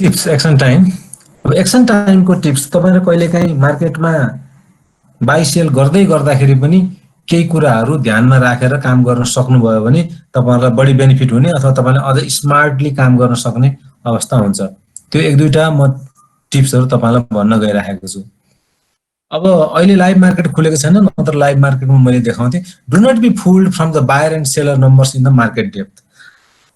Tips action time. अब action टाइमको tips तपाईँले कहिलेकाहीँ मार्केटमा बाई सेल गर्दै गर्दाखेरि पनि केही कुराहरू ध्यानमा राखेर काम गर्न सक्नुभयो भने तपाईँहरूलाई बढी बेनिफिट हुने अथवा तपाईँले अझै स्मार्टली काम गर्न सक्ने अवस्था हुन्छ। त्यो एक दुईवटा म टिप्सहरू तपाईँलाई भन्न गइराखेको छु। अब अहिले लाइभ मार्केट खुलेको छैन, नत्र लाइभ मार्केटमा मैले देखाउँथेँ। Do not be fooled from the buyer and seller numbers in the market depth.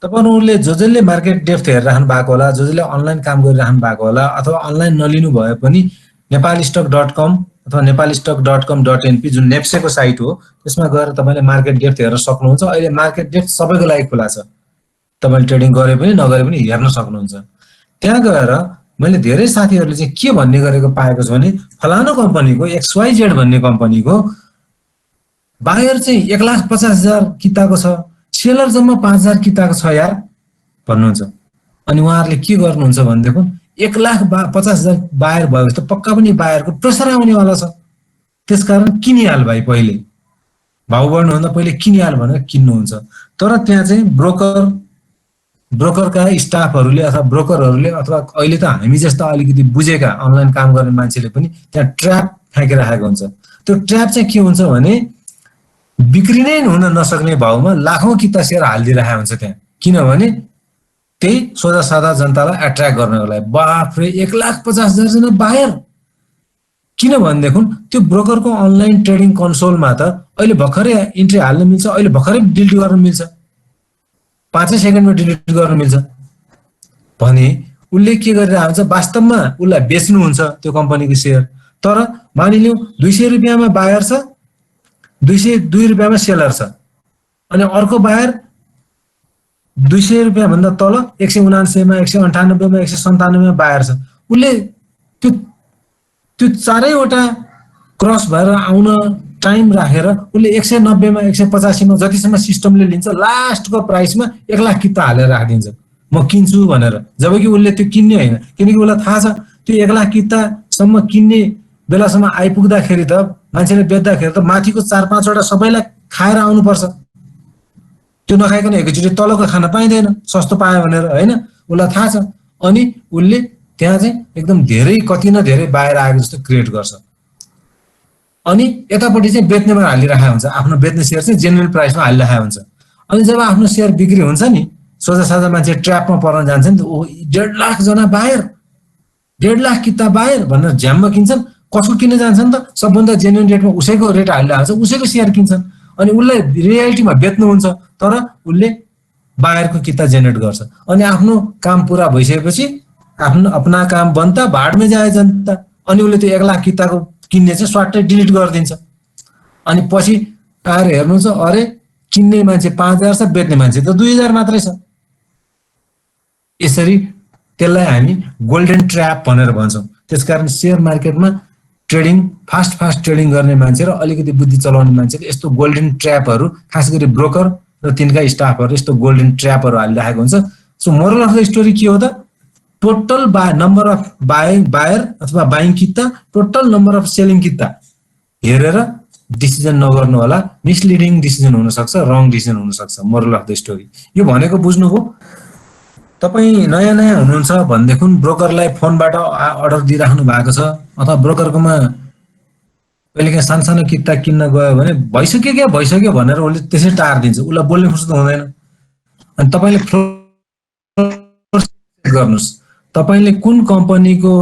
तपाईँहरूले जसले मार्केट डेप्थ हेरिराख्नु भएको होला, जसले अनलाइन काम गरिराख्नु भएको होला अथवा अनलाइन नलिनु भए पनि नेपालीस्टक.com अथवा नेपालीस्टक.com.np जुन नेप्सेको साइट हो त्यसमा गएर तपाईँले मार्केट डेप्थ हेर्न सक्नुहुन्छ। अहिले मार्केट डेप्थ सबैको लागि खुला छ, तपाईँले ट्रेडिङ गरे पनि नगरे पनि हेर्न सक्नुहुन्छ। त्यहाँ गएर मैले धेरै साथीहरूले चाहिँ के भन्ने गरेको पाएको छु भने फलानु कम्पनीको XYZ भन्ने कम्पनीको बायर चाहिँ 1,50,000 किताको छ, सेलर जम्मा 5,000 किताको छ यार भन्नुहुन्छ। अनि उहाँहरूले के गर्नुहुन्छ भनेदेखि 1,50,000 बायर भयो त पक्का पनि बायरको प्रेसर आउनेवाला छ, त्यसकारण किनिहाल भाइ, पहिले भाउ बढ्नुभन्दा पहिले किनिहाल भनेर किन्नुहुन्छ। तर त्यहाँ चाहिँ ब्रोकरका स्टाफहरूले अथवा ब्रोकरहरूले अथवा अहिले त हामी जस्ता अलिकति बुझेका अनलाइन काम गर्ने मान्छेले पनि त्यहाँ ट्र्याप फ्याँकिराखेको हुन्छ। त्यो ट्र्याप चाहिँ के हुन्छ भने बिक्री नै हुन नसक्ने भाउमा लाखौं किता सेयर हालिदिइरहेको हुन्छ त्यहाँ, किनभने त्यही सोझा सादा जनतालाई एट्र्याक्ट गर्नको लागि। बाफ्रे 1,50,000 जना बायर, किनभनेदेखि त्यो ब्रोकरको अनलाइन ट्रेडिङ कन्सोलमा त अहिले भर्खरै इन्ट्री हाल्न मिल्छ, अहिले भर्खरै डिलिट गर्न मिल्छ, 5 सेकेन्डमा डिलिट गर्न मिल्छ भने उसले के गरिरहेको हुन्छ, वास्तवमा उसलाई बेच्नुहुन्छ त्यो कम्पनीको सेयर। तर मानिलिउँ 200 रुपियाँमा बायर छ, 202 रुपियाँमा सेलर छ, अनि अर्को बायर 200 रुपियाँ भन्दा तल 179 मा 198 मा 197 मा बायर छ। उसले त्यो चारैवटा क्रस भएर आउन टाइम राखेर उसले 190 मा 185 मा जतिसम्म सिस्टमले लिन्छ लास्टको प्राइसमा 1,00,000 किता हालेर राखिदिन्छ म किन्छु भनेर। जबकि उसले त्यो किन्ने होइन, किनकि उसलाई थाहा छ त्यो 1,00,000 कितासम्म किन्ने बेलासम्म आइपुग्दाखेरि त मान्छेले बेच्दाखेरि त माथिको 4-5 वटा सबैलाई खाएर आउनुपर्छ, त्यो नखाइकन एकैचोटि तलको खान पाइँदैन सस्तो पायो भनेर, होइन, उसलाई थाहा छ। अनि उसले त्यहाँ चाहिँ एकदम धेरै कति न धेरै बाहिर आएको जस्तो क्रिएट गर्छ। अनि यतापट्टि चाहिँ बेच्नेमा हालिराखेको हुन्छ, आफ्नो बेच्ने सेयर चाहिँ जेन्युन प्राइसमा हालिराखेको हुन्छ। अनि जब आफ्नो सेयर बिक्री हुन्छ नि, सोझा साझा मान्छे ट्र्यापमा पर्न जान्छ नि त, ओ 1.5 लाख जना बायर, 1.5 लाख किता बायर भनेर झ्याममा किन्छन्। कसको किन्न जान्छन् त, सबभन्दा जेन्युन रेटमा उसैको रेट हालिरहेको छ, उसैको सेयर किन्छन्। अनि उसलाई रियालिटीमा बेच्नुहुन्छ, तर उसले बायरको किता जेनेरेट गर्छ। अनि आफ्नो काम पुरा भइसकेपछि आफ्नो अपना काम बनता भाड में जाए जनता, अनि उसले त्यो 1,00,000 किताको किन्ने चाहिँ स्वाटै डिलिट गरिदिन्छ। अनि पछि आएर हेर्नुहुन्छ, अरे किन्ने मान्छे 5,000 छ, बेच्ने मान्छे त 2,000 मात्रै छ। यसरी त्यसलाई हामी गोल्डन ट्र्याप भनेर भन्छौँ। त्यसकारण सेयर मार्केटमा ट्रेडिङ फास्ट ट्रेडिङ गर्ने मान्छे र अलिकति बुद्धि चलाउने मान्छेले यस्तो गोल्डन ट्र्यापहरू, खास गरी ब्रोकर र तिनका स्टाफहरू यस्तो गोल्डन ट्र्यापहरू हालिराखेको हुन्छ। So moral of the story के हो त, टोटल नम्बर अफ बायर अथवा बाइङ किता, टोटल नम्बर अफ सेलिङ किता हेरेर डिसिजन नगर्नु होला। मिसलिडिङ डिसिजन हुनसक्छ, रङ डिसिजन हुनसक्छ। मोरल अफ द स्टोरी यो भनेको बुझ्नुभयो। तपाईँ नयाँ नयाँ हुनुहुन्छ भनेदेखि ब्रोकरलाई फोनबाट अर्डर दिइराख्नु भएको छ अथवा ब्रोकरकोमा कहिलेकाहीँ सानसानो किता किन्न गयो भने भइसक्यो भनेर उसले त्यसै टारिदिन्छ, उसलाई बोल्ने फुर्सद हुँदैन। अनि तपाईँले गर्नुहोस्, तपाईँले कुन कम्पनीको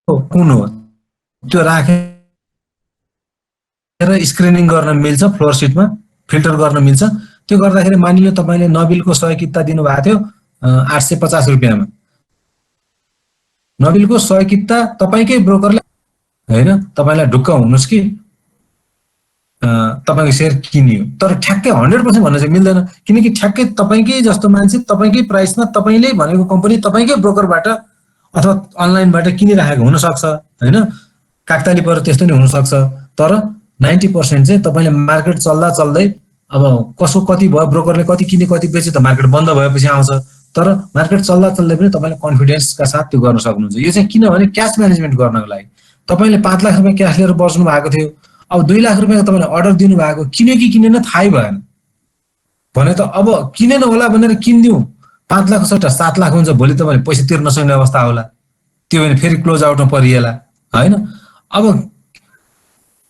कुन हो त्यो राखेर स्क्रिनिङ गर्न मिल्छ, फ्लोर सिटमा फिल्टर गर्न मिल्छ। त्यो गर्दाखेरि मानिलियो तपाईँले नबिलको 100 किता दिनुभएको थियो 850 रुपियाँमा, नबिलको 100 किता तपाईँकै ब्रोकरले, होइन, तपाईँलाई ढुक्क हुनुहोस् कि तपाईँको सेयर किनियो, तर ठ्याक्कै 100% भन्न चाहिँ मिल्दैन। किनकि ठ्याक्कै तपाईँकै जस्तो मान्छे तपाईँकै प्राइसमा तपाईँले भनेको कम्पनी तपाईँकै ब्रोकरबाट अथवा अनलाइनबाट किनिराखेको हुनसक्छ, होइन, काकताली पर त्यस्तो नै हुनसक्छ। तर 90% चाहिँ तपाईँले मार्केट चल्दा चल्दै अब कसो कति भयो, ब्रोकरले कति किने कति बेच्यो त मार्केट बन्द भएपछि आउँछ। तर मार्केट चल्दा चल्दै पनि तपाईँले कन्फिडेन्सका साथ त्यो गर्न सक्नुहुन्छ। यो चाहिँ किनभने क्यास म्यानेजमेन्ट गर्नको लागि। तपाईँले 5 लाख रुपियाँ क्यास लिएर बस्नु भएको थियो, अब 2 लाख रुपियाँको तपाईँले अर्डर दिनुभएको, किन्यो कि किनेन थाहै भएन भने त अब किनेन होला भनेर किनिदिउँ 5 लाख सट्टा 7 लाख हुन्छ, भोलि तपाईँले पैसा तिर्न नसक्ने अवस्था होला, त्यो भने फेरि क्लोज आउटमा परिएला होइन। अब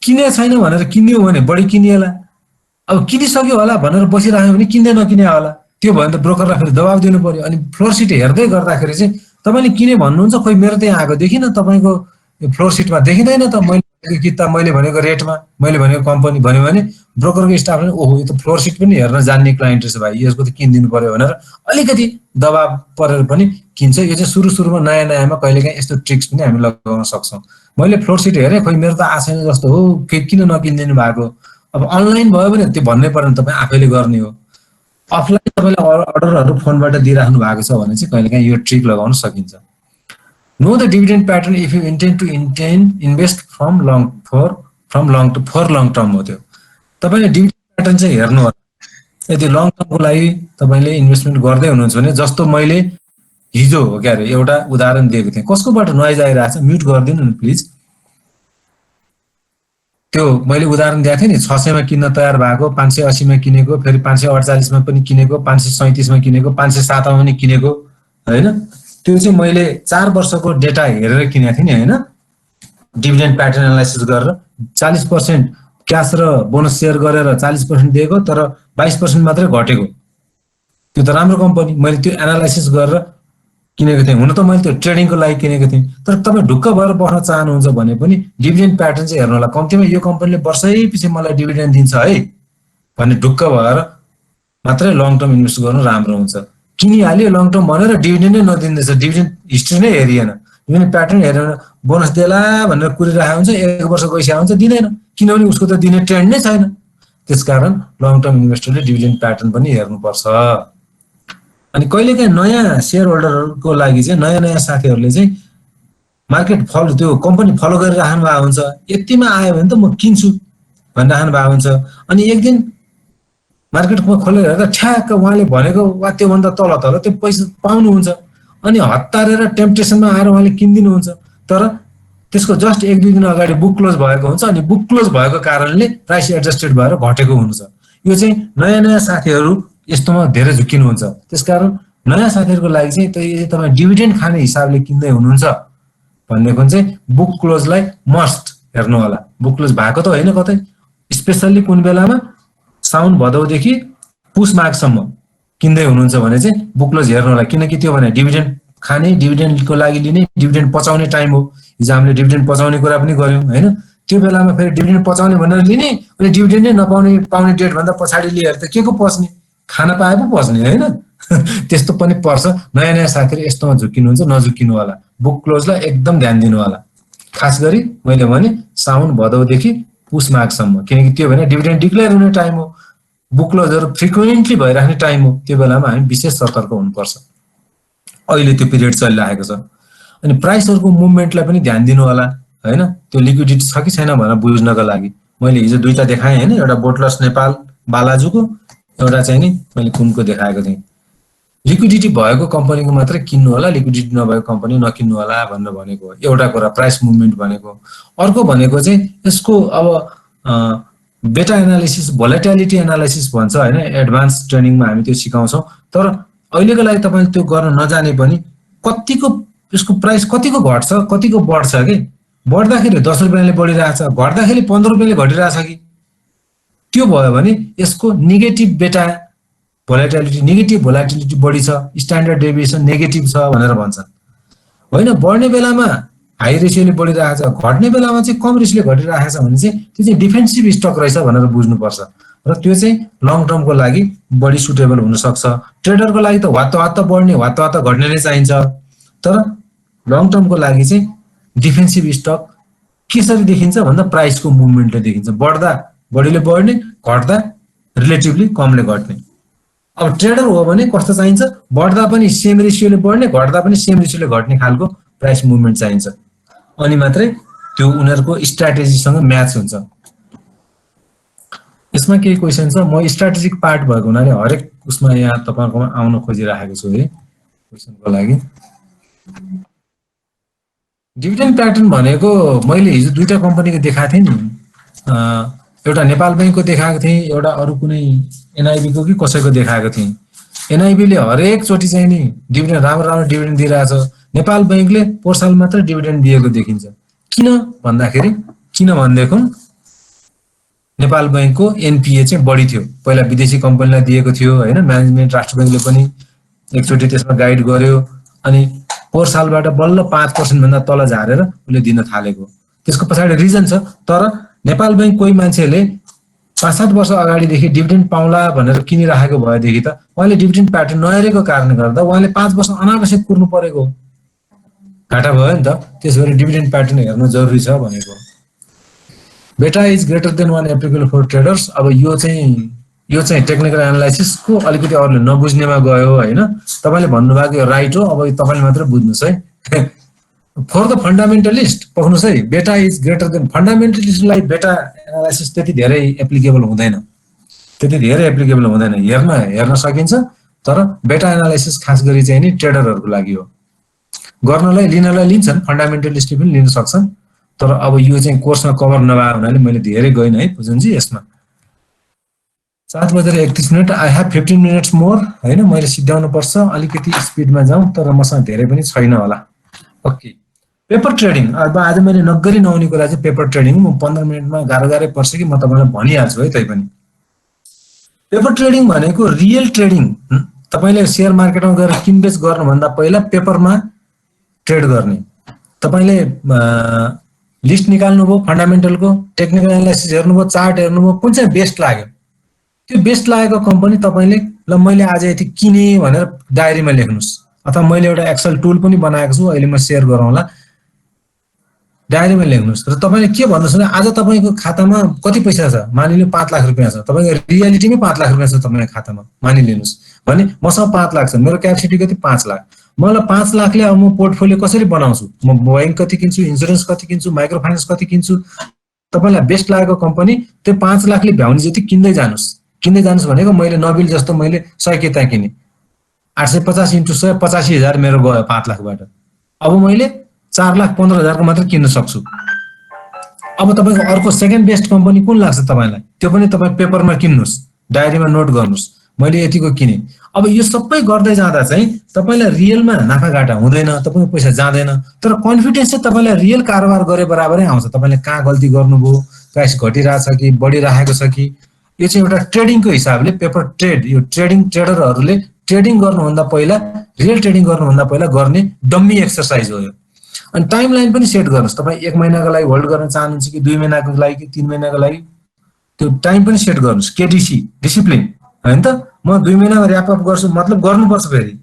किने छैन भनेर किन्यो भने बढी किनिएला, अब किनिसक्यो होला भनेर बसिराख्यो भने किन्दै नकिने होला, त्यो भयो भने त ब्रोकरलाई फेरि दबाब दिनु पर्यो। अनि फ्लोर सिट हेर्दै गर्दाखेरि चाहिँ तपाईँले किने भन्नुहुन्छ, खोइ मेरो त्यहाँ आएको देखिनँ, तपाईँको फ्लोर सिटमा देखिँदैन त, मैले किताब मैले भनेको रेटमा, मैले भनेको कम्पनी भन्यो भने ब्रोकरको स्टाफले ओहो यो त फ्लोर सिट पनि हेर्न जान्ने क्लाइन्ट रहेछ भाइ, यसको त किनिदिनु पर्यो भनेर अलिकति दबाब परेर पनि किन्छ। यो चाहिँ सुरुमा नयाँ नयाँमा कहिलेकाहीँ यस्तो ट्रिक्स पनि हामी लगाउन सक्छौँ। मैले फ्लोर सिट हेरेँ, खोइ मेरो त आशा जस्तो हो, किन नकिनिदिनु भएको। अब अनलाइन भयो भने त्यो भन्नै पर्दैन, तपाईँ आफैले गर्ने हो। अफलाइन तपाईँले अर्डरहरू फोनबाट दिइराख्नु भएको छ भने चाहिँ कहिलेकाहीँ यो ट्रिक लगाउन सकिन्छ। Know the dividend pattern if you intend to invest from long term हो त्यो। तपाईँले डिभिडेन्ड प्याटर्न चाहिँ हेर्नु होला, यदि लङ टर्मको लागि तपाईँले इन्भेस्टमेन्ट गर्दै हुनुहुन्छ भने, जस्तो मैले हिजो हो क्या अरे एउटा उदाहरण दिएको थिएँ, कसकोबाट नोइज आइरहेको छ म्युट गरिदिनु न प्लिज। त्यो मैले उदाहरण दिएको थिएँ नि, 600 मा किन्न तयार भएको, 580 मा किनेको, फेरि 548 मा पनि किनेको, 537 मा किनेको, 507 मा पनि किनेको होइन। त्यो चाहिँ मैले 4 वर्षको डेटा हेरेर किनेको थिएँ नि होइन, डिभिडेन्ड प्याटर्न एनालाइसिस गरेर 40% क्यास र बोनस सेयर गरेर 40% दिएको, तर 22% मात्रै घटेको। त्यो त राम्रो कम्पनी, मैले त्यो एनालाइसिस गरेर किनेको थिएँ। हुन त मैले त्यो ट्रेडिङको लागि किनेको थिएँ, तर तपाईँ ढुक्क भएर बस्न चाहनुहुन्छ भने पनि डिभिडेन्ड प्याटर्न चाहिँ हेर्नु होला। कम्तीमा यो कम्पनीले वर्षैपछि मलाई डिभिडेन्ड दिन्छ है भन्ने ढुक्क भएर मात्रै लङ टर्म इन्भेस्ट गर्नु राम्रो हुन्छ। किनिहाल्यो लङ टर्म भनेर डिभिडेन्डै नदिँदैछ, डिभिडेन्ड हिस्ट्री नै हेरिएन, डिभिडेन्ड प्याटर्न हेरेन, बोनस देला भनेर कुरिरहेको हुन्छ, 1 वर्ष गइसकेको हुन्छ दिँदैन, किनभने उसको त दिने ट्रेन्ड नै छैन। त्यसकारण लङ टर्म इन्भेस्टरले डिभिडेन्ड प्याटर्न पनि हेर्नुपर्छ। अनि कहिलेकाहीँ नयाँ सेयर होल्डरहरूको लागि चाहिँ नयाँ नयाँ साथीहरूले चाहिँ मार्केट फलो, त्यो कम्पनी फलो गरिराख्नु भएको हुन्छ, यतिमा आयो भने त म किन्छु भनिराख्नु भएको हुन्छ। अनि एक दिन मार्केटमा खोलेर हेर्दा ठ्याक्क उहाँले भनेको वा त्योभन्दा तल तल त्यो पैसा पाउनुहुन्छ, अनि हतारेर टेम्पटेसनमा आएर उहाँले किनिदिनुहुन्छ, तर त्यसको जस्ट 1-2 दिन अगाडि बुक क्लोज भएको हुन्छ, अनि बुक क्लोज भएको कारणले प्राइस एडजस्टेड भएर घटेको हुन्छ। यो चाहिँ नयाँ नयाँ साथीहरू यस्तोमा धेरै झुकिनुहुन्छ। त्यसकारण नयाँ साथीहरूको लागि चाहिँ यदि तपाईँ डिभिडेन्ड खाने हिसाबले किन्दै हुनुहुन्छ भनेदेखि चाहिँ बुक क्लोजलाई मस्ट हेर्नु होला। बुक क्लोज भएको त होइन कतै, स्पेसल्ली कुन बेलामा साउन भदौदेखि पुस माघसम्म किन्दै हुनुहुन्छ भने चाहिँ बुक क्लोज हेर्नु होला, किनकि त्यो भने डिभिडेन्ड खाने, डिभिडेन्डको लागि लिने, डिभिडेन्ड पचाउने टाइम हो। हिजो हामीले डिभिडेन्ड पचाउने कुरा पनि गऱ्यौँ होइन, त्यो बेलामा फेरि डिभिडेन्ड पचाउने भनेर लिने, अनि डिभिडेन्डै पाउने डेटभन्दा पछाडि लिएर त के को पस्ने, खाना पाए पो पस्ने होइन। त्यस्तो पनि पर्छ। नयाँ नयाँ साथीहरू यस्तोमा झुकिनुहुन्छ, नझुकिनु होला। बुक क्लोजलाई एकदम ध्यान दिनु होला, खास गरी मैले भने साउन भदौदेखि पुस माघसम्म, किनकि त्यो भने डिभिडेन्ड डिक्लेयर हुने टाइम हो, बुक क्लोजहरू फ्रिक्वेन्टली भइराख्ने टाइम हो, त्यो बेलामा हामी विशेष सतर्क हुनुपर्छ। अहिले त्यो पिरियड चलिरहेको छ। अनि प्राइसहरूको मुभमेन्टलाई पनि ध्यान दिनु होला होइन, त्यो लिक्विडिटी छ कि छैन भनेर बुझ्नको लागि। मैले हिजो 2टा देखाएँ होइन, एउटा बोटलर्स नेपाल बालाजुको, एउटा चाहिँ नि मैले कुनको देखाएको थिएँ। लिक्विडिटी भएको कम्पनीको मात्रै किन्नु होला, लिक्विडिटी नभएको कम्पनी नकिन्नु होला भनेर भनेको एउटा कुरा प्राइस मुभमेन्ट भनेको। अर्को भनेको चाहिँ यसको अब बेटा एनालिसिस, भोलेटिलिटी एनालिसिस भन्छ होइन, एडभान्स ट्रेनिङमा हामी त्यो सिकाउँछौँ। तर अहिलेको लागि तपाईँले त्यो गर्न नजाने पनि कतिको यसको प्राइस कतिको घट्छ कतिको बढ्छ कि, बढ्दाखेरि 10 रुपियाँले बढिरहेछ, घट्दाखेरि 15 रुपियाँले घटिरहेछ कि, त्यो भयो भने यसको नेगेटिभ बेटा नेगेटिभ भोलाटिलिटी बढी छ, स्ट्यान्डर्ड डेभिएसन नेगेटिभ छ भनेर भन्छन् होइन। बढ्ने बेलामा हाई रेसियोले बढिरहेछ, घट्ने बेलामा चाहिँ कम रेसियोले घटिरहेछ भने चाहिँ त्यो चाहिँ डिफेन्सिभ स्टक रहेछ भनेर बुझ्नुपर्छ, र त्यो चाहिँ लङ टर्मको लागि बढी सुटेबल हुनसक्छ। ट्रेडरको लागि त वात्त बढ्ने वात्त घट्ने नै चाहिन्छ, तर लङ टर्मको लागि चाहिँ डिफेन्सिभ स्टक कसरी देखिन्छ भन्दा प्राइसको मुभमेन्टले देखिन्छ, बढ्दा बढीले बढ्ने, घट्दा रिलेटिभली कमले घट्ने। अब ट्रेडर हो भने कस्तो चाहिन्छ, बढ्दा पनि सेम रेसियोले बढ्ने, घट्दा पनि सेम रेसियोले घट्ने खालको प्राइस मुभमेन्ट चाहिन्छ, अनि मात्रै त्यो उनीहरूको स्ट्र्याटेजीसँग म्याच हुन्छ। यसमा केही क्वेसन छ, म स्ट्र्याटेजिक पार्ट भएको हुनाले हरेक उसमा यहाँ तपाईँकोमा आउन खोजिरहेको छु है क्वेसनको लागि। डिभिडेन्ड प्याटर्न भनेको मैले हिजो 2टा कम्पनीको देखाएको थिएँ नि, एउटा नेपाल बैंकको देखाएको थिएँ, एउटा अरू कुनै एनआइबीको कि कसैको देखाएको थिएँ। एनआइबीले हरेक चोटि चाहिँ नि डिभिडेन्ड राम्रो डिभिडेन्ड दिइरहेछ। नेपाल बैंकले पोहोर साल मात्र डिभिडेन्ड दिएको देखिन्छ। किन भन्दाखेरि किन भन्देखि नेपाल बैंकको एनपिए चाहिँ बढी थियो, पहिला विदेशी कम्पनीलाई दिएको थियो हैन, म्यानेजमेन्ट राष्ट्र बैंकले पनि एकचोटि त्यसमा गाइड गर्यो अनि पोहोर सालबाट बल्ल 5% भन्दा तल झारेर उले दिन थालेको। त्यसको पछाडि रिजन छ, तर नेपाल बैंक कोही मान्छेले 5-7 वर्ष अगाडिदेखि डिभिडेन्ड पाउला भनेर किनिराखेको भएदेखि त उहाँले डिभिडेन्ड प्याटर्न नहेरेको कारणले गर्दा उहाँले 5 वर्ष अनावश्यक कुर्नु परेको, घाटा भयो नि त। त्यसैले डिभिडेन्ड प्याटर्न हेर्नु जरुरी छ भनेको। Beta is greater than 1 applicable for traders. अब यो चाहिँ टेक्निकल एनालाइसिसको अलिकति अरूले नबुझ्नेमा गयो हैन। तपाईले भन्नुभएको यो राइट हो, अब तपाईले मात्र बुझ्नुस् है। फर द फन्डामेन्टलिस्ट पक्नुस् है, बेटा इज ग्रेटर देन। फन्डामेन्टलिस्टलाई बेटा एनालाइसिस त्यति धेरै एप्लिकेबल हुँदैन, हेर्न सकिन्छ, तर बेटा एनालाइसिस खास गरी चाहिँ नि ट्रेडरहरुको लागि हो। गर्नलाई लिनलाई लिन्छन्, फन्डामेन्टलिस्टले पनि लिन सक्छन्, तर अब यो चाहिँ कोर्समा कभर नभए हुनाले मैले धेरै गइन है पुजनजी यसमा। 7:31 आई हेभ 15 मिनट्स मोर हैन, मैले सिद्ध्याउनु पर्छ, अलिकति स्पिडमा जाउँ, तर मसँग धेरै पनि छैन होला। Okay, paper trading. अब आज मैले नगरी नहुने कुरा चाहिँ पेपर ट्रेडिङ। म 15 मिनटमा गाह्रै पर्छ कि म तपाईलाई भनिहाल्छु है। तैपनि पेपर ट्रेडिङ भनेको रियल ट्रेडिङ। तपाईले शेयर मार्केटमा गएर किनबेच गर्नुभन्दा पहिला पेपरमा ट्रेड गर्ने। तपाईले लिस्ट निकाल्नुभयो, फन्डामेन्टलको टेक्निकल एनालाइसिस हेर्नुभयो, चार्ट हेर्नुभयो, कुन चाहिँ बेस्ट लाग्यो, त्यो बेस्ट लागेको कम्पनी तपाईले ल मैले आज यति किने भनेर डायरीमा लेख्नुस्, अथवा मैले एउटा एक्सेल टुल पनि बनाएको छु, अहिले म शेयर गरौँला, डायरीमा लेख्नुस्। र तपाईले के भन्नुस् भने आज तपाईको खातामा कति पैसा छ, मानिलिनु 5 लाख रुपैयाँ छ, तपाईको रियालिटीमै 5 लाख रुपैयाँ छ तपाईको खातामा मानिलिनुस् भने मसँग 5 लाख छ, मेरो क्यापेसिटी कति 5 लाख। मलाई 5 लाखले अब म पोर्टफोलियो कसरी बनाउँछु, म बैंक कति किन्छु, इन्स्योरेन्स कति किन्छु, माइक्रो फाइनान्स कति किन्छु, तपाईलाई बेस्ट लागेको कम्पनी त्यो 5 लाखले भ्याउने जति किन्दै जानुस् भनेको मैले नबिल जस्तो मैले 100 किता किने, 850 × 100 85,000 मेरो गयो 5 लाखबाट। अब मैले 4,15,000 को मात्र किन्न सक्छु। अब तपाईको अर्को सेकेन्ड बेस्ट कम्पनी कुन लाग्छ तपाईलाई, त्यो पनि तपाई पेपरमा किन्नुस्, डायरीमा नोट गर्नुस्, मैले यतिको किने। अब यो सबै गर्दै जाँदा चाहिँ तपाईलाई रियलमा नाफा घाटा हुँदैन, तपाईको पैसा जाँदैन, तर कन्फिडेन्स चाहिँ तपाईलाई रियल कारोबार गरे बराबरै आउँछ। तपाईले कहाँ गल्ती गर्नुभयो, प्राइस घटिरहेछ कि बढिरहेको छ कि, यो चाहिँ एउटा ट्रेडिङको हिसाबले पेपर ट्रेड। यो ट्रेडरहरूले ट्रेडिङ गर्नुभन्दा पहिला, रियल ट्रेडिङ गर्नुभन्दा पहिला गर्ने डम्मी एक्सरसाइज हो यो। अनि टाइमलाइन पनि सेट गर्नुस्, तपाई 1 महिनाको लागि होल्ड गर्न चाहनुहुन्छ कि 2 महिनाको लागि कि 3 महिनाको लागि, त्यो टाइम पनि सेट गर्नुस्। केडीसी डिसिप्लिन हैन त, म 2 महिनामा र्याप अप गर्छु मतलब गर्नुपर्छ। फेरि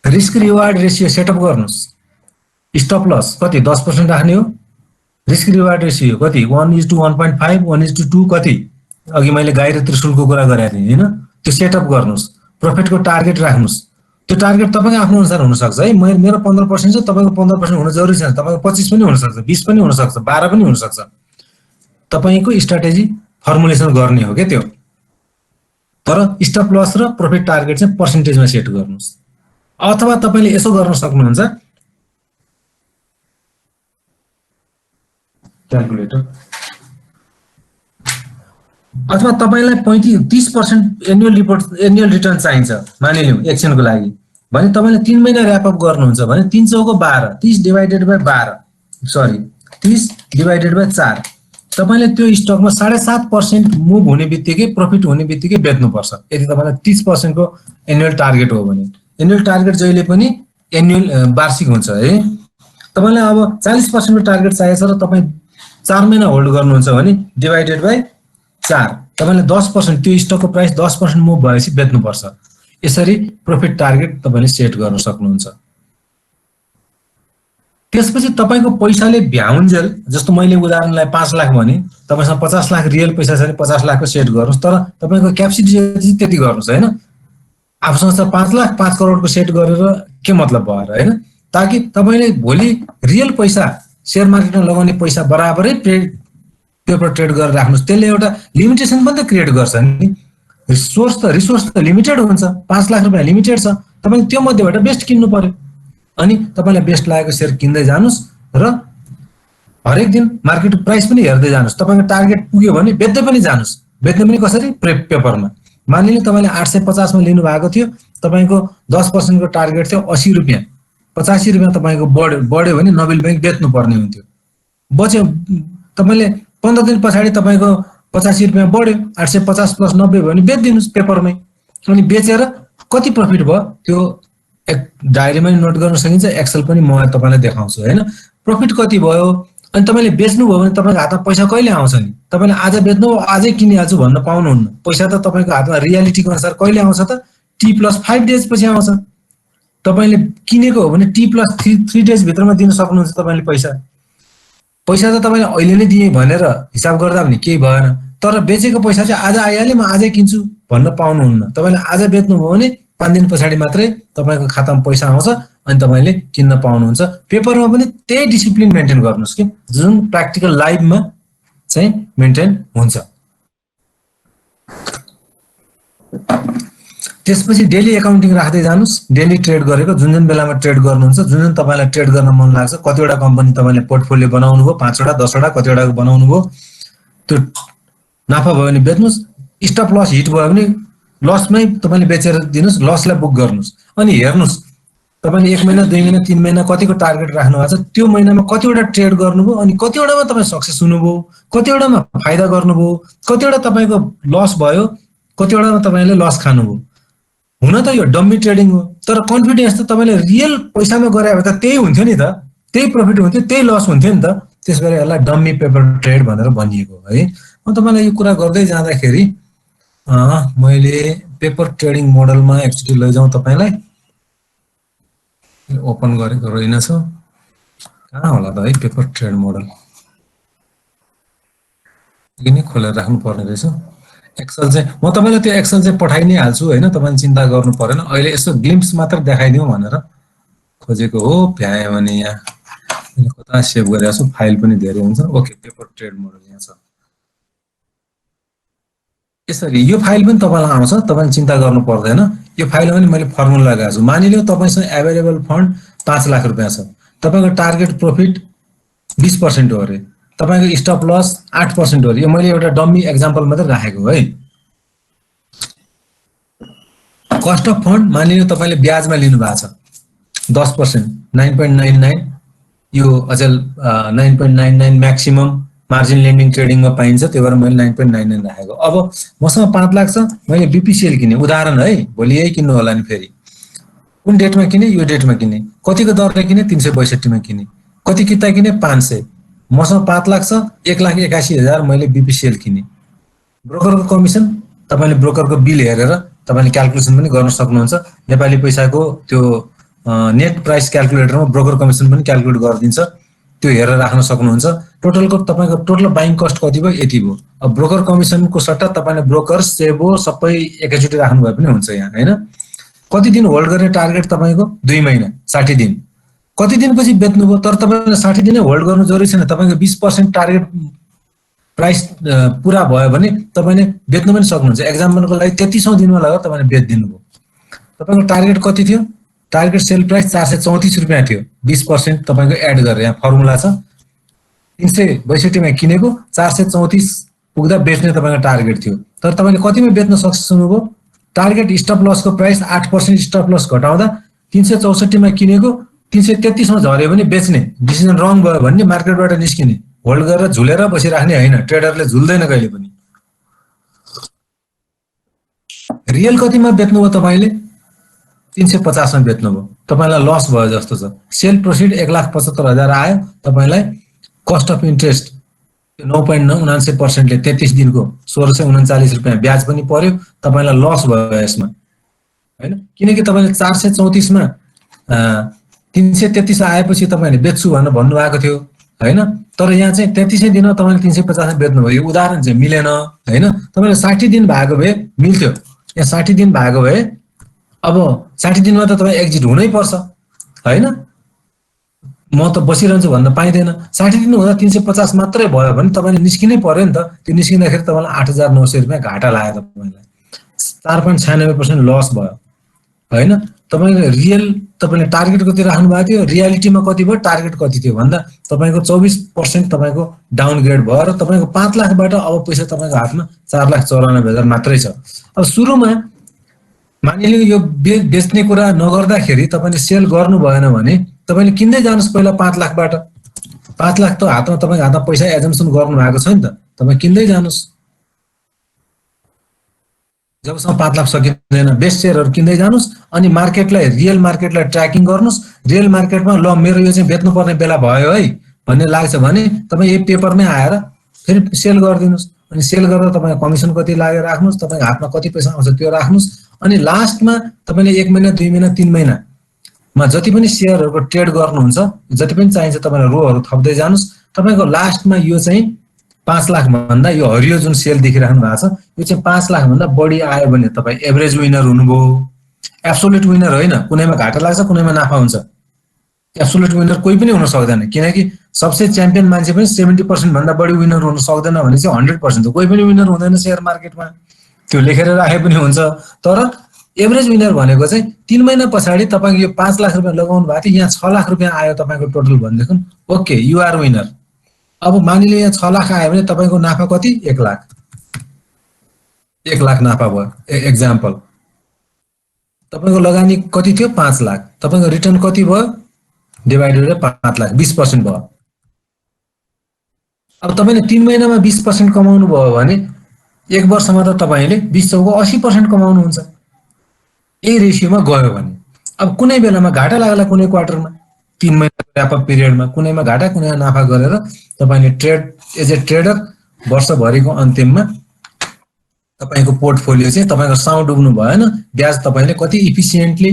रिस्क रिवार्ड रेशियो सेटअप गर्नुस्। स्टप लस कति 10% राख्ने हो, रिस्क रिवार्ड रेशियो कति 1:1.5 1:2 कति, अघि मैले गाई र त्रिशूलको कुरा गरेको थिएँ हैन, त्यो सेटअप गर्नुस्। प्रॉफिटको टार्गेट राख्नुस्, त्यो टार्गेट तपाईको आफ्नो अनुसार हुन सक्छ है। मेरो 15% छ, तपाईको 15% हुन जरुरी छैन, तपाईको 25 पनि हुन सक्छ, 20 पनि हुन सक्छ, 12 पनि हुन सक्छ। तपाईको स्ट्र्याटेजी फर्मुलेसन गर्ने हो के त्यो, तर स्टप लस र प्रॉफिट टार्गेट चाहिँ पर्सेन्टेजमा सेट गर्नुस्। अथवा तपाईले यसो गर्न सक्नुहुन्छ, क्याल्कुलेटर, अथवा तपाईलाई 30% एनुअल रिटर्न चाहिन्छ मानिलिउँ एक्सनको लागि भने तपाईले 3 महिना र्याप अप गर्नुहुन्छ भने 3 चौको 12, 30 डिवाइडेड बाइ 4, तपाईले त्यो स्टकमा 7.5% मुभ हुने बित्तिकै, प्रॉफिट हुने बित्तिकै बेच्नुपर्छ। यदि तपाईलाई 30% को एनुअल टार्गेट हो भने, एनुअल टार्गेट जहिले पनि वार्षिक हुन्छ है। तपाईलाई अब 40% को टार्गेट चाहिएको छ र तपाई 4 महिना होल्ड गर्नुहुन्छ भने डिवाइडेड बाइ 4, तपाईले 10%, त्यो स्टकको प्राइस 10% मुभ भएपछि बेच्नुपर्छ। यसरी प्रॉफिट टार्गेट तपाईले सेट गर्न सक्नुहुन्छ। त्यसपछि तपाईको पैसाले भ्याउन्जेल, जस्तो मैले उदाहरणलाई 5 लाख भने तपाईसँग 50 लाख रियल पैसा छ भने 50 लाख को सेट गर्नुस्, तर तपाईको क्यापेसिटी त्यति गर्नुस् हैन। आफूसँग 5 लाख 5 करोड को सेट गरेर के मतलब भयो हैन, ताकि तपाईले भोलि रियल पैसा शेयर मार्केटमा लगाउने पैसा बराबरै पेपर ट्रेड गरेर राख्नुस्। त्यसले एउटा लिमिटेसन पनि त क्रिएट गर्छ नि। रिसोर्स त लिमिटेड हुन्छ, 5 लाख रुपैयाँ लिमिटेड छ, तपाईले त्यो मध्येबाट बेस्ट किन्नु पर्यो। अनि तपाईलाई बेस्ट लागेको शेयर किन्दै जानुस् र हरेक दिन मार्केट प्राइस पनि हेर्दै जानुस्। तपाईको टार्गेट पुग्यो भने बेच्दै पनि जानुस्। बेच्ने पनि कसरी, पेपरमा। मानिलिनु तपाईँले 850 मा लिनु भएको थियो, तपाईँको 10% को टार्गेट थियो 80 रुपैयाँ, 85 रुपैयाँ तपाईँको बढ्यो भने नोबेल बैंक बेच्नु पर्ने हुन्थ्यो। बच्यो तपाईँले 15 दिन पछाडि तपाईँको 85 रुपैयाँ बढ्यो, 850 प्लस 90 भयो भने बेचिदिनुस् पेपरमै। अनि बेचेर कति प्रफिट भयो त्यो एक डायरीमा नोट गर्न सकिन्छ, एक्सेल पनि म तपाईँलाई देखाउँछु हैन। प्रफिट कति भयो, अनि तपाईँले बेच्नुभयो भने तपाईँको हातमा पैसा कहिले आउँछ नि? तपाईँले आज बेच्नु आजै किनिहाल्छु भन्न पाउनुहुन्न। पैसा त तपाईँको हातमा रियालिटीको अनुसार कहिले आउँछ त? T+5 डेज पछि आउँछ। तपाईँले किनेको हो भने T+3 डेज भित्रमा दिन सक्नुहुन्छ तपाईँले पैसा। पैसा त तपाईँले अहिले नै दिएँ भनेर हिसाब गर्दा पनि केही भएन, तर बेचेको पैसा चाहिँ आज आइहाल्यो म आजै किन्छु भन्न पाउनुहुन्न। तपाईँले आज बेच्नुभयो भने 5 दिन पछाडि मात्रै तपाईँको खातामा पैसा आउँछ अनि तपाईँले किन्न पाउनुहुन्छ। पेपरमा पनि त्यही डिसिप्लिन मेन्टेन गर्नुहोस् कि जुन प्र्याक्टिकल लाइफमा चाहिँ मेन्टेन हुन्छ। त्यसपछि डेली एकाउन्टिङ राख्दै जानुस्, डेली ट्रेड गरेको जुन जुन बेलामा ट्रेड गर्नुहुन्छ, जुन जुन तपाईँलाई ट्रेड गर्न मन लाग्छ, कतिवटा कम्पनी तपाईँले पोर्टफोलियो बनाउनु भयो, 5 वटा 10 वटा कतिवटा बनाउनु भयो, त्यो नाफा भयो भने बेच्नुस्, स्टप लस हिट भयो भने लसमै तपाईँले बेचेर दिनुस्, लसलाई बुक गर्नुस्। अनि हेर्नुस् तपाईँले 1 महिना 2 महिना 3 महिना कतिको टार्गेट राख्नु भएको छ, त्यो महिनामा कतिवटा ट्रेड गर्नुभयो अनि कतिवटामा तपाईँ सक्सेस हुनुभयो, कतिवटामा फाइदा गर्नुभयो, कतिवटा तपाईँको लस भयो, कतिवटामा तपाईँले लस खानुभयो। हुन त यो डम्मी ट्रेडिङ हो, तर कन्फिडेन्स त तपाईँले रियल पैसामा गरे भए त त्यही हुन्थ्यो नि त, त्यही प्रफिट हुन्थ्यो, त्यही लस हुन्थ्यो नि त। त्यसैले यसलाई डम्मी पेपर ट्रेड भनेर भनिएको है। म तपाईँलाई यो कुरा गर्दै जाँदाखेरि मैले पेपर ट्रेडिङ मोडलमा एकचोटि लैजाउँ तपाईँलाई। ओपन गरेको रहेनछ, कहाँ होला त है पेपर ट्रेड मोडल? किन खोलेर राख्नु पर्ने रहेछ। एक्सेल चाहिँ म तपाईँलाई त्यो एक्सेल चाहिँ पठाइ नै हाल्छु हैन, तपाईँले चिन्ता गर्नु परेन। अहिले यसो ग्लिम्स मात्र देखाइदिउँ भनेर खोजेको हो। भ्याएँ भने यहाँ कता सेभ गरेको छु, फाइल पनि धेरै हुन्छ। ओके, पेपर ट्रेड मोडल यहाँ छ। यसरी यो फाइल पनि तपाईँलाई आउँछ, तपाईँले चिन्ता गर्नु पर्दैन। यो फाइलमा पनि मैले फर्मुला लगाएको छु। मानिलियो तपाईँसँग एभाइलेबल फन्ड 5 लाख रुपैयाँ छ, तपाईँको टार्गेट प्रफिट 20% हो अरे, तपाईँको स्टप लस 8% हो अरे। यो मैले एउटा डम्मी एक्जाम्पल मात्रै राखेको है। कस्ट अफ फन्ड मानिलियो तपाईँले ब्याजमा लिनु भएको छ 10%, 9.99, यो अचेल 9.99 म्याक्सिमम मार्जिन लेन्डिङ ट्रेडिङमा पाइन्छ, त्यही भएर मैले 9.99 राखेको। अब मसँग 5 लाख छ, मैले बीपीसीएल किने, उदाहरण है, भोलि यही किन्नु होला नि। फेरि कुन डेटमा किने? यो डेटमा किने। कतिको दरले किने? 362 मा किने। कति किता किने? 500। मसँग 5 लाख छ, 1,81,000 मैले बीपीसीएल किने। ब्रोकरको कमिसन तपाईँले ब्रोकरको बिल हेरेर तपाईँले क्याल्कुलेसन पनि गर्न सक्नुहुन्छ। नेपाली पैसाको त्यो नेट प्राइस क्याल्कुलेटरमा ब्रोकर कमिसन पनि क्याल्कुलेट गरिदिन्छ, त्यो हेरेर राख्न सक्नुहुन्छ। टोटलको तपाईँको टोटल बाइङ कस्ट कति भयो? यति भयो। अब ब्रोकर कमिसनको सट्टा तपाईँले ब्रोकर सेबो सबै एकैचोटि राख्नु भए पनि हुन्छ यहाँ हैन। कति दिन होल्ड गर्ने टार्गेट तपाईँको? 2 महिना, 60 दिन। कति दिनपछि बेच्नुभयो? तर तपाईँले 60 दिनै होल्ड गर्नु जरुरी छैन। तपाईँको 20% टार्गेट प्राइस पुरा भयो भने तपाईँले बेच्नु पनि सक्नुहुन्छ। एक्जाम्पलको लागि 33औं दिनमा लगेर तपाईँले बेच्दिनु भयो। तपाईँको टार्गेट कति थियो? टार्गेट सेल प्राइस 434 रुपैयाँ थियो, 20% तपाईँको एड गरेर यहाँ फर्मुला छ। 362 मा किनेको, 434 पुग्दा बेच्ने तपाईँको टार्गेट थियो, तर तपाईँले कतिमा बेच्न सक्सेस हुनुभयो? टार्गेट स्टप लसको प्राइस 8% स्टप लस घटाउँदा 364 मा किनेको 333 मा झर्यो भने बेच्ने। डिसिजन रङ भयो भने मार्केटबाट निस्किने। होल्ड गरेर झुलेर बसिराख्ने हैन, ट्रेडरले झुल्दैन कहिले पनि। रियल कतिमा बेच्नुभयो तपाईँले? 350 मा बेच्नुभयो, तपाईँलाई लस भयो जस्तो छ। सेल प्रोसिड 1,75,000 आयो, तपाईँलाई कस्ट अफ इन्ट्रेस्ट 9.99% ले 33 दिनको 1,639 रुपैयाँ ब्याज पनि पर्यो, तपाईँलाई लस भयो यसमा हैन। किनकि तपाईँले 434 मा 333 आएपछि तपाईँले बेच्छु भनेर भन्नुभएको थियो हैन, तर यहाँ चाहिँ 33 दिनमा तपाईँले 350 मा बेच्नुभयो। यो उदाहरण चाहिँ मिलेन हैन। तपाईँले 60 दिन भएको भए मिल्थ्यो। यहाँ 60 दिन भएको भए अब 60 दिनमा त तपाईँ एक्जिट हुनै पर्छ हैन। म त बसिरहन्छु भन्न पाइँदैन। 60 दिन हुँदा 350 मात्रै भयो भने तपाईँले निस्किनै पर्यो नि त। त्यो निस्किँदाखेरि तपाईँलाई 8,900 रुपैयाँ घाटा लाग्यो, तपाईँलाई 4.96% लस भयो हैन। तपाईँले रियल तपाईले टार्गेट कति राख्नु भएको थियो, रियालिटीमा कति भयो, टार्गेट कति थियो भन्दा तपाईको 24% तपाईको डाउनग्रेड भयो र तपाईको 5 लाखबाट अब पैसा तपाईको हातमा 4,94,000 मात्रै छ। अब सुरुमा मानिलिनु यो बेच्ने कुरा नगर्दाखेरि तपाईले सेल गर्नु भएन भने तपाईले किन्दै जानुस् पहिला 5 लाखबाट। 5 लाख त हातमा तपाईको हातमा पैसा एजम्पसन गर्नु भएको छ नि त, तपाई किन्दै जानुस्। जबसम्म 5 लाख सकिँदैन बेस्ट सेयरहरु किन्दै जानुस् अनि मार्केटलाई रियल मार्केटलाई ट्र्याकिङ गर्नुस्। रियल मार्केटमा ल मेरो यो चाहिँ बेच्नु पर्ने बेला भयो है भन्ने लाग्छ भने तपाई यो पेपरमै आएर फेरि सेल गरिदिनुस्। अनि सेल गरेर तपाईको कमिसन कति लागेर राख्नुस्, तपाईको हातमा कति पैसा आउँछ त्यो राख्नुस्। अनि लास्टमा तपाईले 1 महिना 2 महिना 3 महिनामा जति पनि सेयरहरुको ट्रेड गर्नुहुन्छ, जति पनि चाहिन्छ तपाईले रोहरु थप्दै जानुस्। तपाईको लास्टमा यो चाहिँ 5 लाख भन्दा यो हरियो जुन सेल देखिराख्नु भएको छ यो चाहिँ 5 लाख भन्दा बढी आयो भने तपाई एभरेज विनर हुनुभयो। एब्सोल्युट विनर होइन, कुनैमा घाटा लाग्छ कुनैमा नाफा हुन्छ। एब्सोल्युट विनर कोही पनि हुन सक्दैन, किनकि सबसे च्याम्पियन मान्छे पनि 70% भन्दा बढी विनर हुन सक्दैन भने चाहिँ 100% कोही पनि विनर हुँदैन शेयर मार्केटमा। त्यो लेखेर राखे पनि हुन्छ। तर एभरेज विनर भनेको चाहिँ 3 महिना पछाडी तपाईको यो 5 लाख रुपैयाँ लगाउनु भएको थियो, यहाँ 6 लाख रुपैयाँ आयो तपाईको टोटल भनेदेखि ओके यु आर विनर। अब मानिले यहाँ 6 लाख आयो भने तपाईको नाफा कति? 1 लाख। 1 लाख नाफा भयो एक्जाम्पल। तपाईको लगानी कति थियो? 5 लाख। तपाईको रिटर्न कति भयो? डिवाइडेड बाइ 5 लाख 20% भयो। अब तपाईले 3 महिनामा 20% कमाउनु भयो भने 1 वर्षमा त तपाईले 20 चौको 80% कमाउनु हुन्छ। यही रेशियोमा गयो भने अब कुनै बेलामा घाटा लाग्ला, कुनै क्वार्टरमा 3 महिनाको र्यापअप पिरियडमा कुनैमा घाटा कुनैमा नाफा गरेर तपाईले ट्रेड एज ए ट्रेडर वर्षभरिको अन्तिममा तपाईको पोर्टफोलियो चाहिँ तपाईको साउन्ड डुब्नु भएन, ब्याज तपाईले कति इफिसिएन्टली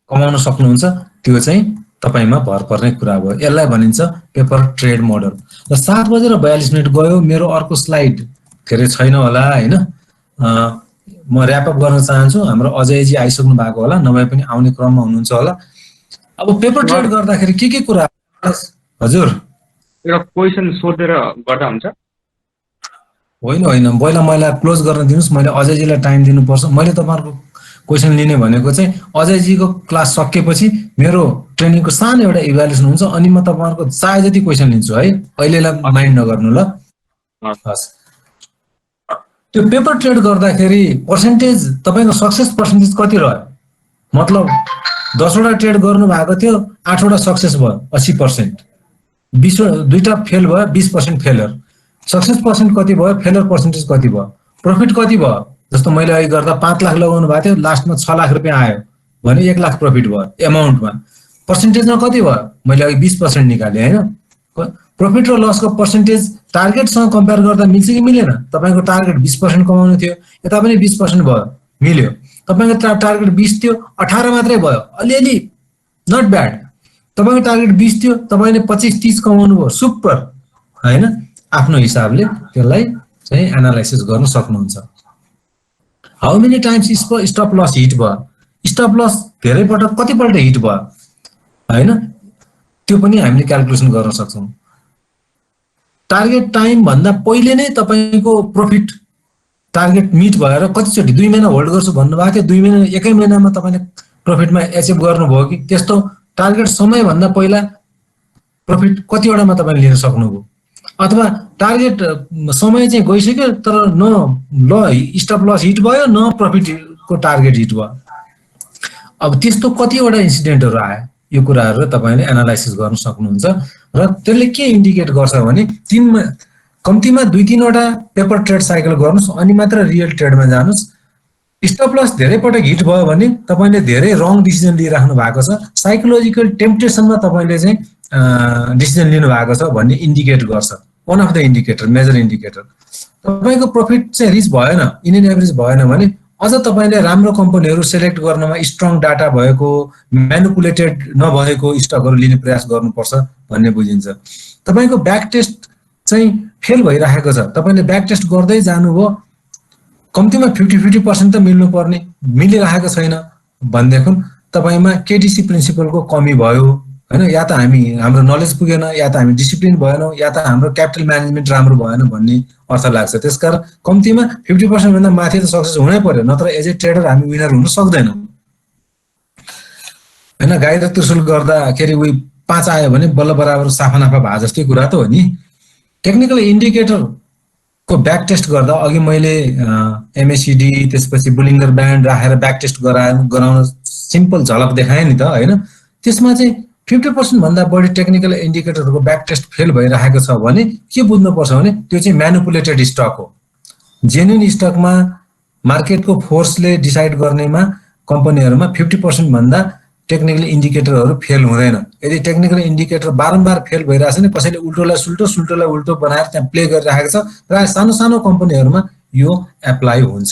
कमाउन सक्नुहुन्छ त्यो चाहिँ तपाईमा भर पर्ने कुरा भयो। यसलाई भनिन्छ पेपर ट्रेड मोडल। र 7:42 गयो, मेरो अर्को स्लाइड फेरि छैन होला हैन। म र्यापअप गर्न चाहन्छु। हाम्रो अजयजी आइसक्नु भएको होला, नभए पनि आउने क्रममा हुनुहुन्छ होला। अब पेपर ट्रेड गर्दाखेरि के कुरा? हजुर एउटा क्वेशन सोधेर गर्दा हुन्छ? होइन होइन, पहिला मलाई क्लोज गर्न दिनुस्, मैले अजयजीलाई टाइम दिनुपर्छ। मैले तपाईहरुको क्वेशन लिने भनेको चाहिँ अजयजीको क्लास सकेपछि मेरो ट्रेनिङको सानो एउटा इभ्यालुएसन हुन्छ, अनि म तपाईहरुको चाहे जति क्वेशन लिन्छु है। अहिलेलाई माइन्ड नगर्नु ल। हस्, त्यो पेपर ट्रेड गर्दाखेरि पर्सेन्टेज तपाईको सक्सेस पर्सेन्टेज कति रह्यो? मतलब 10 वटा ट्रेड गर्नु भएको थियो, 8 वटा सक्सेस भयो 80%, 20 दुईटा फेल भयो 20% फेलर। सक्सेस पर्सेन्ट कति भयो? फेलर पर्सेन्टेज कति भयो? प्रफिट कति भयो? जस्तो मैले अहिले गर्दा 5 लाख लगाउनु भएको थियो, लास्टमा 6 लाख रुपैयाँ आयो भने 1 लाख प्रफिट भयो एमाउन्टमा। पर्सेन्टेजमा कति भयो? मैले अघि 20% निकाले हैन। प्रफिट र लसको पर्सेन्टेज टार्गेटसँग कम्पेयर गर्दा मिल्छ कि मिलेन? तपाईको टार्गेट 20% कमाउनु थियो, यता पनि 20% भयो, मिल्यो। तपाईको टार्गेट 20 थियो, 18 मात्रै भयो, अलिअलि नट ब्याड। तपाईको टार्गेट 20 थियो, तपाईले 25-30 कमाउनु भयो, सुपर हैन। आफ्नो हिसाबले त्यसलाई चाहिँ एनालाइसिस गर्न सक्नुहुन्छ। How many times stop loss hit भयो? स्टप लस धेरै पटक कति पल्ट हिट भयो हैन, त्यो पनि हामीले क्याल्कुलेसन गर्न सक्छौं। टार्गेट टाइम भन्दा पहिले नै तपाईको प्रफिट टार्गेट मिट भएर कतिचोटी 2 महिना होल्ड गर्छु भन्नुभएको थियो, 2 महिना 1 महिनामा तपाईले प्रफिटमा एचिभ गर्नुभयो कि? त्यस्तो टार्गेट समय भन्दा पहिला प्रफिट कतिवटामा तपाईले लिन सक्नुभयो? अथवा टार्गेट समय चाहिँ गइसक्यो तर न ल स्टप लस हिट भयो न प्रफिटको टार्गेट हिट भयो। अब त्यस्तो कतिवटा इन्सिडेन्टहरु आए, यो कुराहरु तपाईले एनालाइसिस गर्न सक्नुहुन्छ। र त्यसले के इन्डिकेट गर्छ भने कम्तीमा 2-3 वटा पेपर ट्रेड साइकल गर्नुस् अनि मात्र रियल ट्रेडमा जानुस्। स्टप लस धेरै पटक हिट भयो भने तपाईले धेरै रङ डिसिजन लिइराख्नु भएको छ, साइकोलोजिकल टेम्पटेसनमा तपाईले चाहिँ डिसिजन लिनु भएको छ भन्ने इन्डिकेट गर्छ। One of the indicator, major indicator. तपाईको प्रफिट चाहिँ रिच भएन, इन्डियन एभरेज भएन भने अझ तपाईले राम्रो कम्पनीहरु सिलेक्ट गर्नमा स्ट्रङ डाटा भएको, म्यानिपुलेटेड नभएको स्टकहरु लिने प्रयास गर्नुपर्छ भन्ने बुझिन्छ। तपाईको ब्याक टेस्ट चाहिँ फेल भइराखेको छ, तपाईले ब्याक टेस्ट गर्दै जानुभयो, कम्तीमा 50% त मिल्नु पर्ने, मिलिरहेको छैन भन्देखि तपाईमा केटीसी प्रिन्सिपलको कमी भयो हैन। या त हाम्रो नलेज पुगेन, या त हामी डिसिप्लिन भएनौं, या त हाम्रो क्यापिटल म्यानेजमेन्ट राम्रो भएन भन्ने अर्थ लाग्छ। त्यसकारण कम्तीमा 50% भन्दा माथि त सक्सेस हुनै पर्यो, नत्र एज ए ट्रेडर हामी विनर हुन सक्दैनौं। होइन गाई र त्रिशुल गर्दाखेरि उही 5 आयो भने बल्ल बराबर साफा नाफा भए जस्तै कुरा त हो नि। टेक्निकल इन्डिकेटरको ब्याक टेस्ट गर्दा अघि मैले एमएसिडी त्यसपछि बुलिङ्गर ब्यान्ड राखेर ब्याक टेस्ट गराउन सिम्पल झलक देखाएँ नि त होइन। त्यसमा चाहिँ 50% भन्दा बढी टेक्निकल इन्डिकेटरहरूको ब्याक टेस्ट फेल भइरहेको छ भने के बुझ्नुपर्छ भने त्यो चाहिँ म्यानिपुलेटेड स्टक हो। जेन्युन स्टकमा मार्केटको फोर्सले डिसाइड गर्नेमा कम्पनीहरूमा 50% भन्दा टेक्निकल इन्डिकेटरहरू फेल हुँदैन। यदि टेक्निकल इन्डिकेटर बारम्बार फेल भइरहेछ भने कसैले उल्टोलाई सुल्टो सुल्टोलाई उल्टो बनाएर त्यहाँ प्ले गरिरहेको छ। प्रायः सानो सानो कम्पनीहरूमा यो एप्लाई हुन्छ।